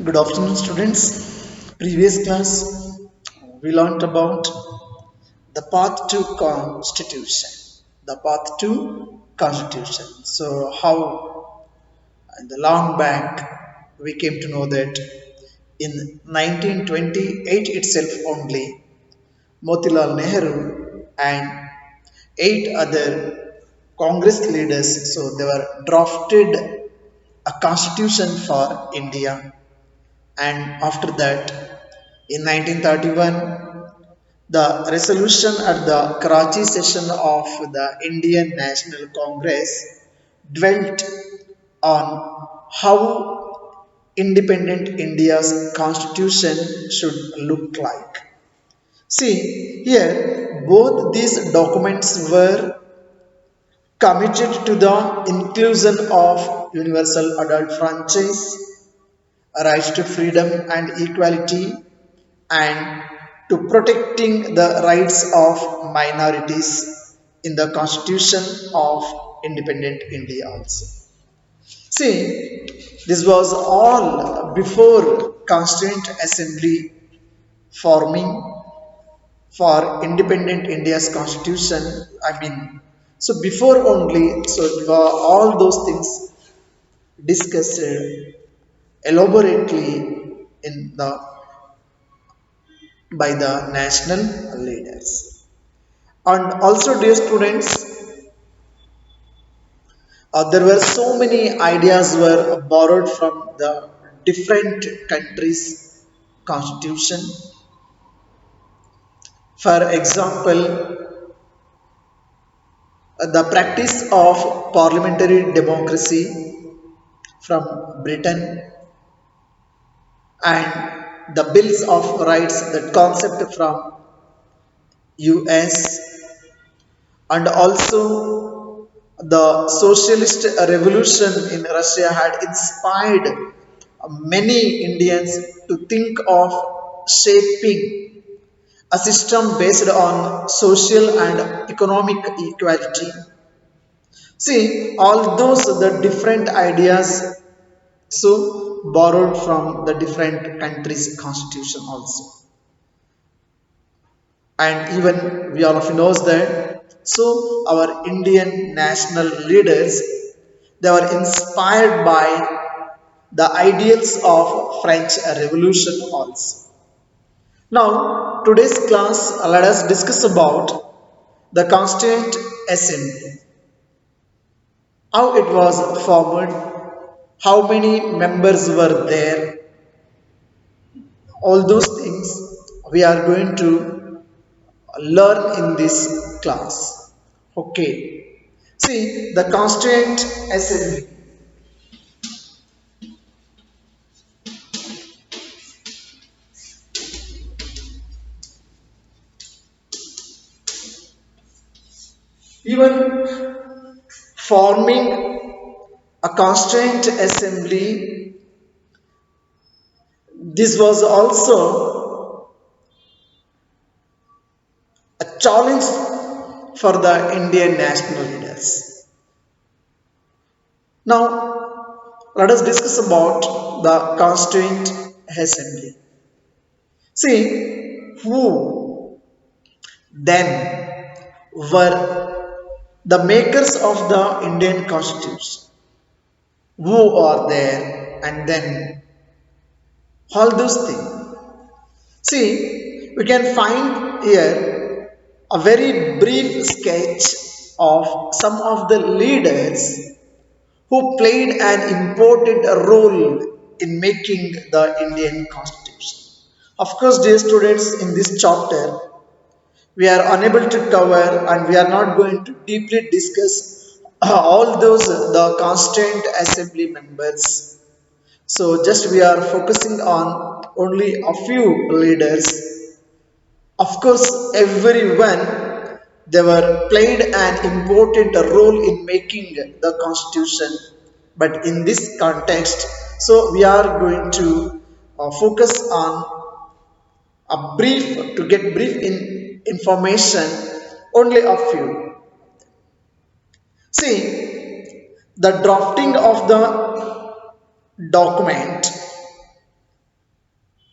Good afternoon, students. Previous class, we learnt about the path to constitution. The path to constitution. So, how in the long back we came to know that in 1928 itself only, Motilal Nehru and eight other Congress leaders, so they were drafted a constitution for India, and after that in 1931 the resolution at the Karachi session of the Indian National Congress dwelt on how independent India's constitution should look like. See, here both these documents were committed to the inclusion of universal adult franchise, rights to freedom and equality, and to protecting the rights of minorities in the constitution of independent India also. See, this was all before Constituent Assembly forming for independent India's constitution. I mean, so before only, so all those things discussed elaborately in the by the national leaders. And also, dear students, there were so many ideas were borrowed from the different countries' constitution. For example, the practice of parliamentary democracy from Britain and the bills of rights, that concept from US, and also the socialist revolution in Russia had inspired many Indians to think of shaping a system based on social and economic equality. See, all those the different ideas so borrowed from the different countries' constitution also, and even we all of you knows that. So our Indian national leaders, they were inspired by the ideals of French Revolution also. Now today's class, let us discuss about the Constituent Assembly, how it was formed, how many members were there, all those things we are going to learn in this class. Okay. See, the Constituent Assembly. Even forming a Constituent Assembly, this was also a challenge for the Indian national leaders. Now, let us discuss about the Constituent Assembly. See, who then were the makers of the Indian Constitution? Who are there? And then all those things. See, we can find here a very brief sketch of some of the leaders who played an important role in making the Indian Constitution. Of course, dear students, in this chapter, we are unable to cover and we are not going to deeply discuss all those the Constituent Assembly members. So, just we are focusing on only a few leaders. Of course, everyone they were played an important role in making the constitution, but in this context, so we are going to focus on a brief to get brief in information, only a few. See, the drafting of the document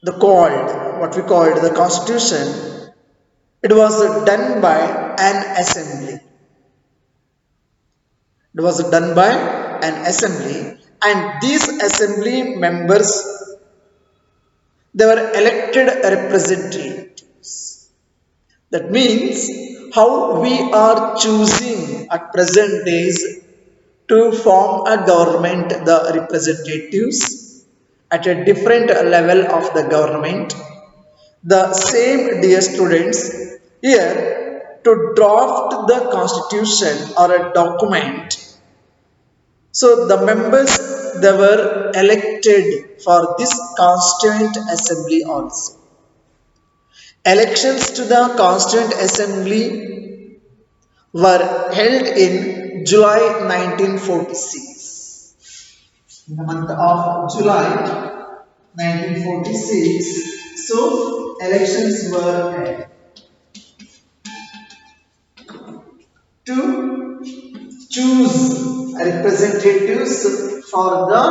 the called what we called the constitution, it was done by an assembly. It was done by an assembly, and these assembly members, they were elected representatives. That means how we are choosing at present days to form a government, the representatives at a different level of the government. The same, dear students, here to draft the constitution or a document. So the members, they were elected for this constituent assembly also. Elections to the constituent assembly were held in July 1946. In the month of July 1946, so elections were held to choose representatives for the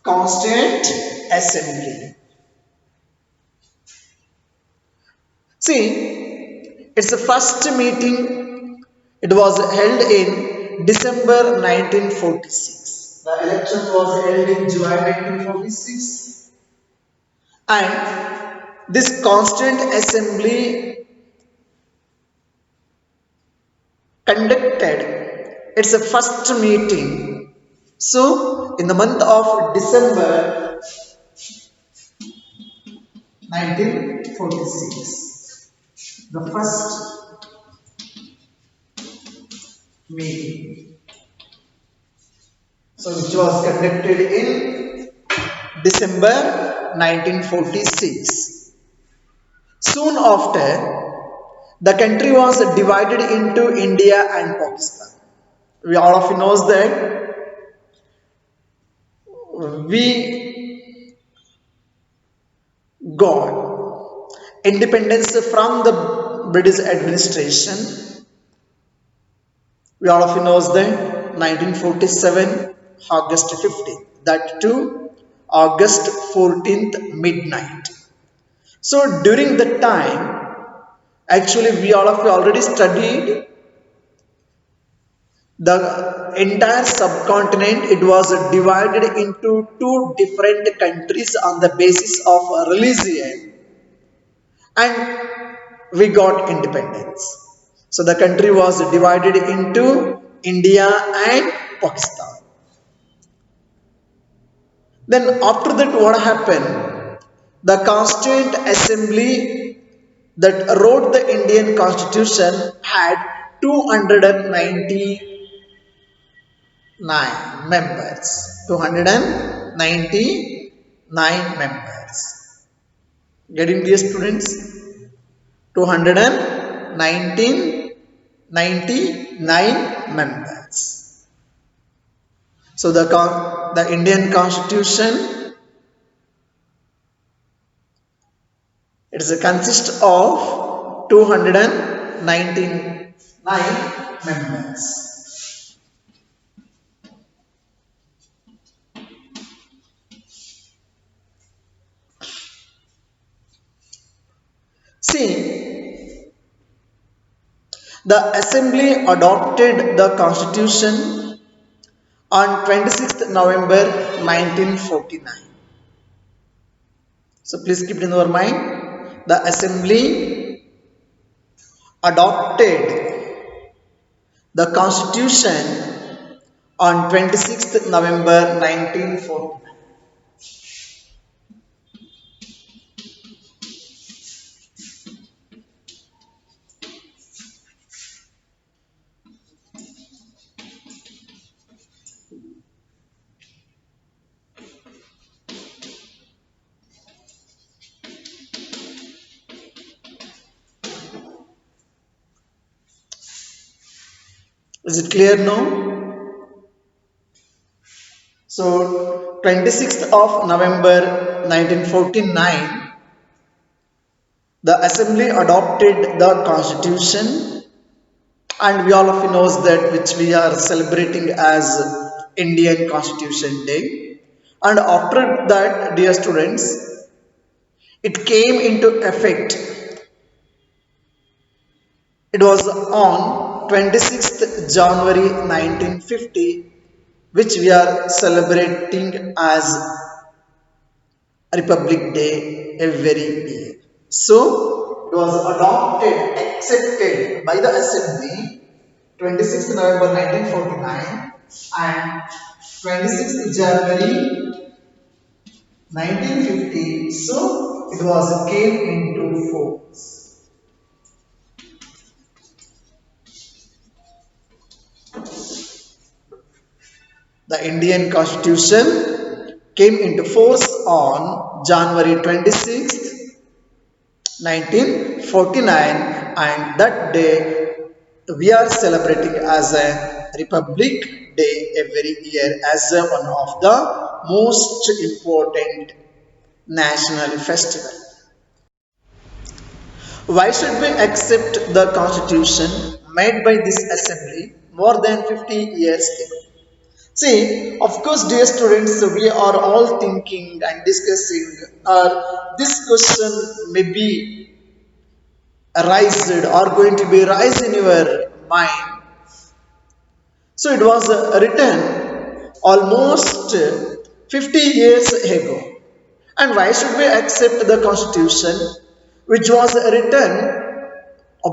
constituent assembly. See, it's the first meeting. It was held in December 1946. The election was held in July 1946, and this constituent assembly conducted its first meeting. So, in the month of December 1946, the first meeting. So, which was conducted in December 1946. Soon after, the country was divided into India and Pakistan. We all of you knows that we got independence from the British administration. We all of you knows that 1947 August 15th, that too August 14th midnight. So during the time, actually we all of you already studied the entire subcontinent. It was divided into two different countries on the basis of religion, and we got independence. So the country was divided into India and Pakistan. Then after that, what happened? The Constituent Assembly that wrote the Indian Constitution had 299 members. 299 members. Getting these students? 299 members. So the Indian Constitution, it is consists of 299 members. See, the Assembly adopted the Constitution on 26th November 1949. So please keep it in your mind. The Assembly adopted the Constitution on 26th November 1949. Is it clear now? So 26th of November 1949, the Assembly adopted the Constitution, and we all of you knows that which we are celebrating as Indian Constitution Day. And after that, dear students, It came into effect. It was on 26th January 1950, which we are celebrating as Republic Day every year. So, it was adopted, accepted by the Assembly 26th November 1949 and 26th January 1950. So, it was came into force. The Indian Constitution came into force on January 26th, 1949, and that day we are celebrating as a Republic Day every year as one of the most important national festival. Why should we accept the constitution made by this assembly more than 50 years ago? See, of course, dear students, we are all thinking and discussing, this question may be arised or going to be raised in your mind. So it was written almost 50 years ago. And why should we accept the constitution which was written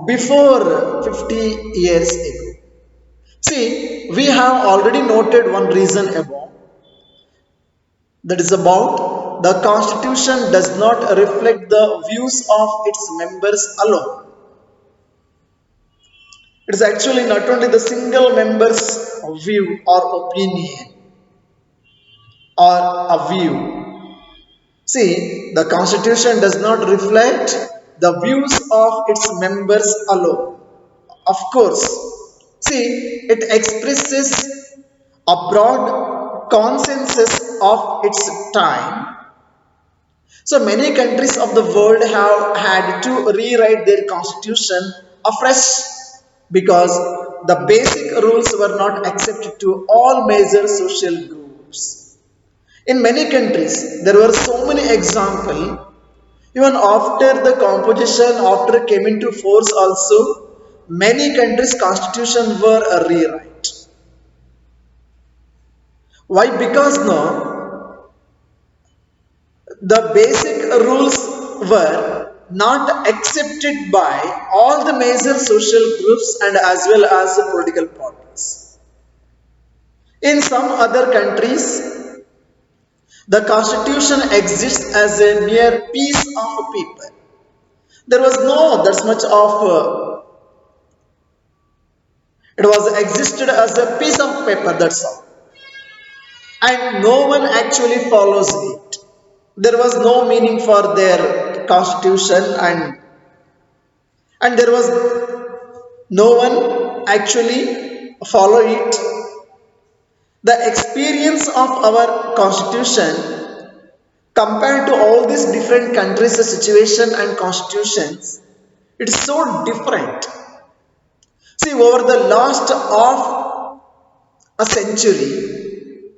before 50 years ago? See, we have already noted one reason above, that is about the constitution does not reflect the views of its members alone. It is actually not only the single member's view or opinion or a view. See, the constitution does not reflect the views of its members alone. Of course, see, it expresses a broad consensus of its time. So many countries of the world have had to rewrite their constitution afresh because the basic rules were not accepted to all major social groups. In many countries, there were so many examples. Even after the composition, after it came into force also, many countries' constitution were rewrite. Why? Because no, the basic rules were not accepted by all the major social groups and as well as the political parties. In some other countries, the constitution exists as a mere piece of paper. There was no that much of it was existed as a piece of paper, that's all, and no one actually follows it. There was no meaning for their constitution, and there was no one actually follow it. The experience of our constitution compared to all these different countries' situation and constitutions, it is so different. See, over the last half a century,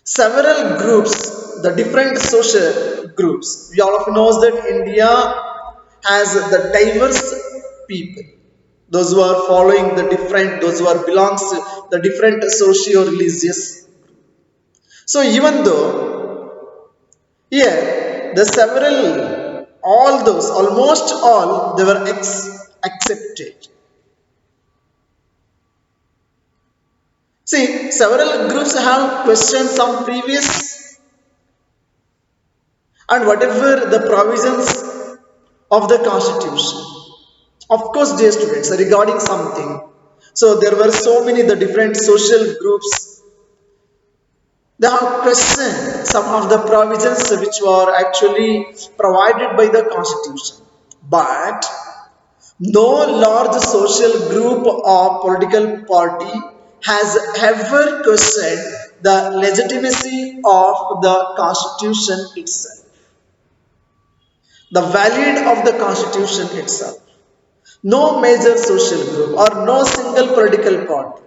several groups, the different social groups, we all of knows that India has the diverse people, those who are following the different, those who are belongs to the different socio-religious. So even though here the several, all those, almost all, they were accepted. See, several groups have questioned some previous and whatever the provisions of the constitution. Of course, dear students, regarding something. So there were so many the different social groups. They have questioned some of the provisions which were actually provided by the constitution. But no large social group or political party has ever questioned the legitimacy of the constitution itself, the valid of the constitution itself. No major social group or no single political party.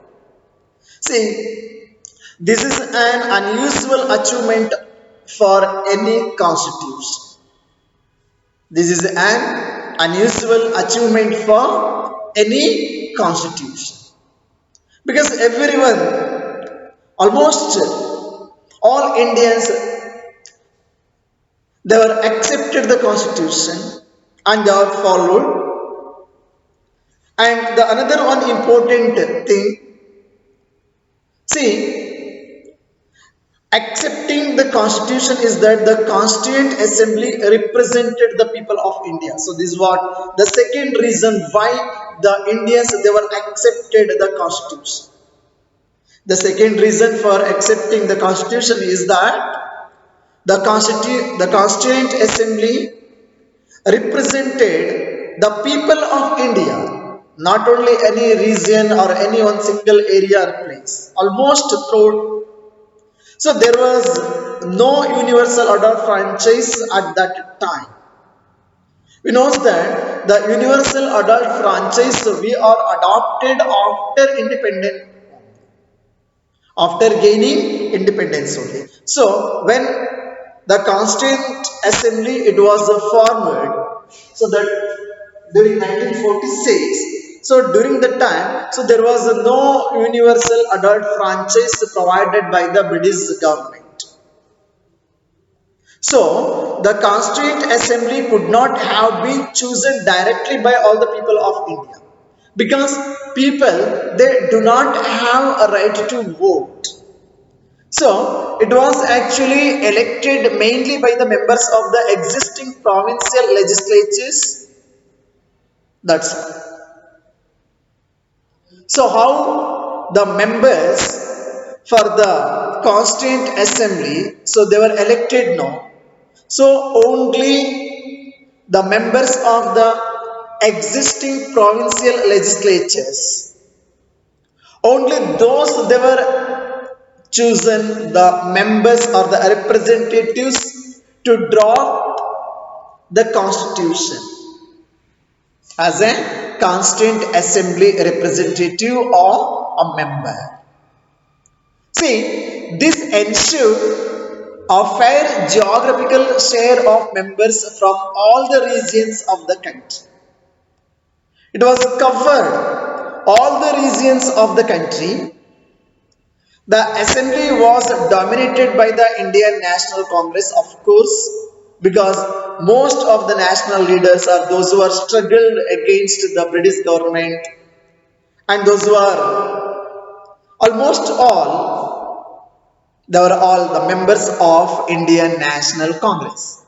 See, this is an unusual achievement for any constitution. This is an unusual achievement for any constitution because everyone, almost all Indians, they were accepted the constitution and they are followed. And the another one important thing, see, accepting the constitution is that the constituent assembly represented the people of India. So this is what the second reason why the Indians they were accepted the constitution. The second reason for accepting the constitution is that the constituent assembly represented the people of India, not only any region or any one single area or place, almost throughout. So there was no universal adult franchise at that time. We know that the universal adult franchise we are adopted after gaining independence only. So when the Constituent Assembly it was formed, so that during 1946, so during the time, so there was no universal adult franchise provided by the British government. So the Constituent Assembly could not have been chosen directly by all the people of India because people they do not have a right to vote. So it was actually elected mainly by the members of the existing provincial legislatures. That's all. So how the members for the Constituent Assembly, so they were elected now. So only the members of the existing provincial legislatures, only those they were chosen the members or the representatives to draw the constitution as a constituent assembly representative or a member. See, this ensured a fair geographical share of members from all the regions of the country. It was covered all the regions of the country. The assembly was dominated by the Indian National Congress, of course, because most of the national leaders are those who are struggled against the British government and those who are almost all, they were all the members of Indian National Congress.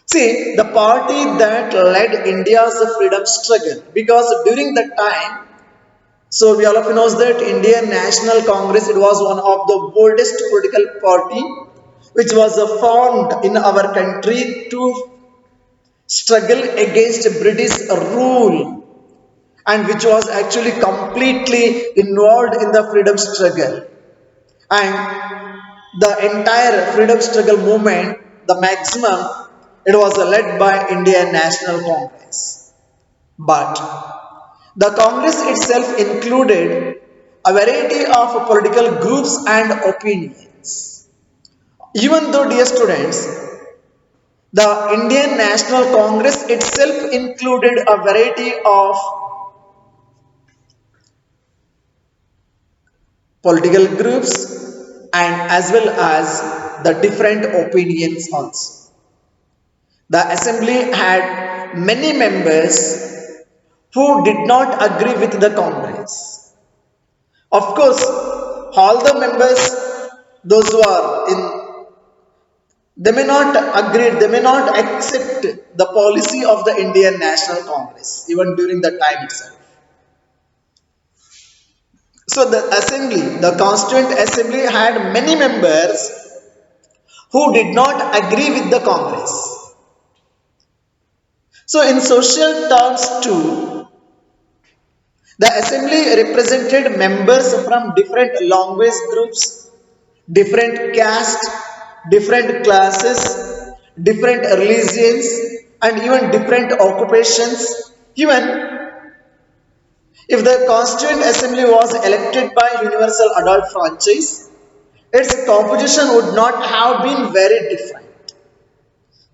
See, the party that led India's freedom struggle, because during that time, so we all of you knows that Indian National Congress it was one of the boldest political party which was formed in our country to struggle against British rule and which was actually completely involved in the freedom struggle. And the entire freedom struggle movement, the maximum, it was led by Indian National Congress. But the Congress itself included a variety of political groups and opinions. Even though, dear students, the Indian National Congress itself included a variety of political groups and as well as the different opinions also. The assembly had many members who did not agree with the Congress. Of course, all the members, those who are in, they may not agree, they may not accept the policy of the Indian National Congress, even during the time itself. So the assembly, the Constituent Assembly had many members who did not agree with the Congress. So in social terms too, the assembly represented members from different language groups, different caste, different classes, different religions, and even different occupations. Even if the Constituent Assembly was elected by universal adult franchise, its composition would not have been very different.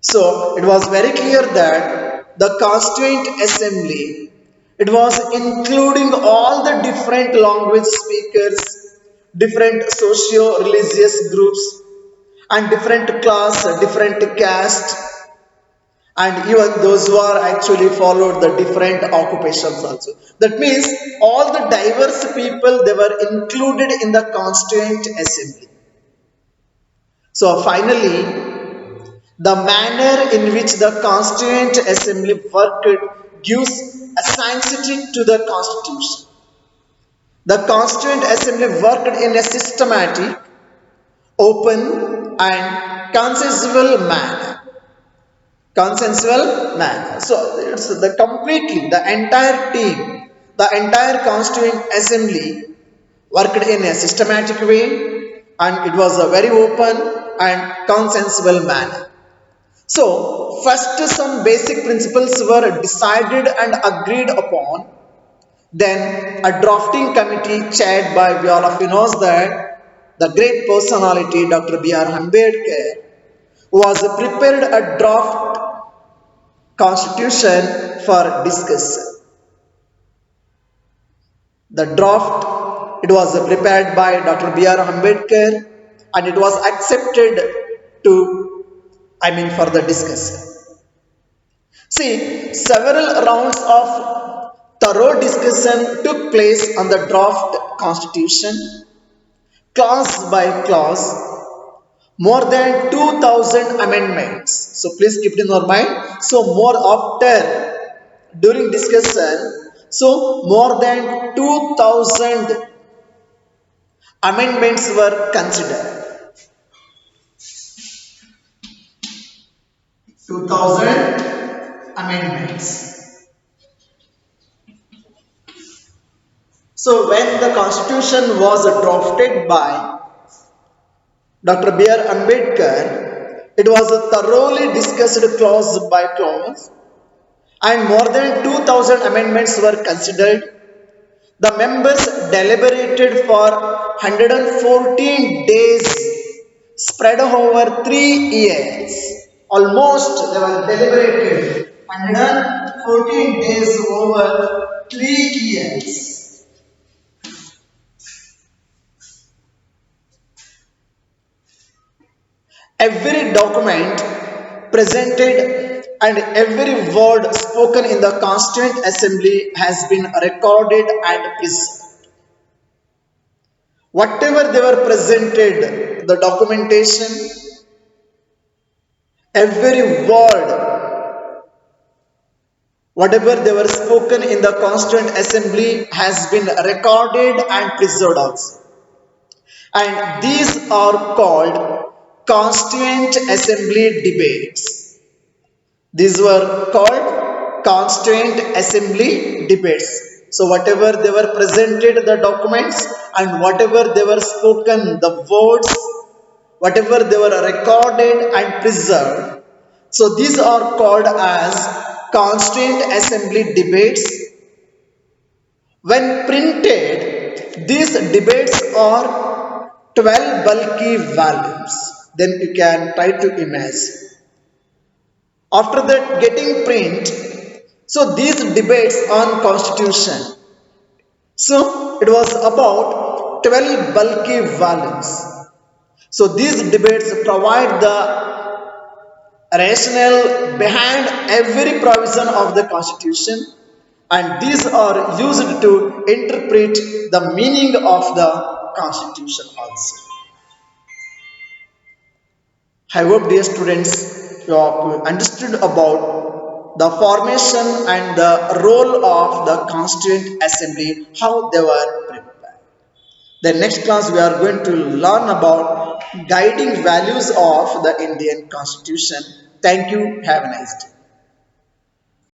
So it was very clear that the Constituent Assembly, it was including all the different language speakers, different socio-religious groups, and different class, different caste, and even those who are actually followed the different occupations also. That means all the diverse people they were included in the Constituent Assembly. So finally, the manner in which the Constituent Assembly worked gives a sanctity to the Constitution. The Constituent Assembly worked in a systematic, open, and consensual manner. Consensual manner. So it's the completely the entire team, the entire Constituent Assembly worked in a systematic way, and it was a very open and consensual manner. So, first some basic principles were decided and agreed upon. Then a drafting committee chaired by, we all of you knows that the great personality Dr. B.R. Ambedkar was prepared a draft constitution for discussion. The draft, it was prepared by Dr. B.R. Ambedkar and it was accepted for the discussion. See, several rounds of thorough discussion took place on the draft constitution, clause by clause, more than 2000 amendments. So please keep it in your mind. So more after, during discussion, so more than 2000 amendments were considered. 2000 amendments. So when the constitution was drafted by Dr. B.R. Ambedkar, it was thoroughly discussed clause by clause and more than 2000 amendments were considered. The members deliberated for 114 days spread over 3 years. Almost they were deliberated 114 days over 3 years. Every document presented and every word spoken in the Constituent Assembly has been recorded and preserved. Whatever they were presented, the documentation, every word, whatever they were spoken in the Constituent Assembly has been recorded and preserved also. And these are called Constituent Assembly debates. These were called Constituent Assembly debates. So whatever they were presented, the documents, and whatever they were spoken, the words, whatever they were recorded and preserved. So these are called as Constituent Assembly debates. When printed, these debates are 12 bulky volumes. Then you can try to imagine. After that getting print, so these debates on constitution. So it was about 12 bulky volumes. So these debates provide the rationale behind every provision of the constitution and these are used to interpret the meaning of the constitution also. I hope dear students you have understood about the formation and the role of the Constituent Assembly, how they were prepared. The next class we are going to learn about guiding values of the Indian Constitution. Thank you. Have a nice day.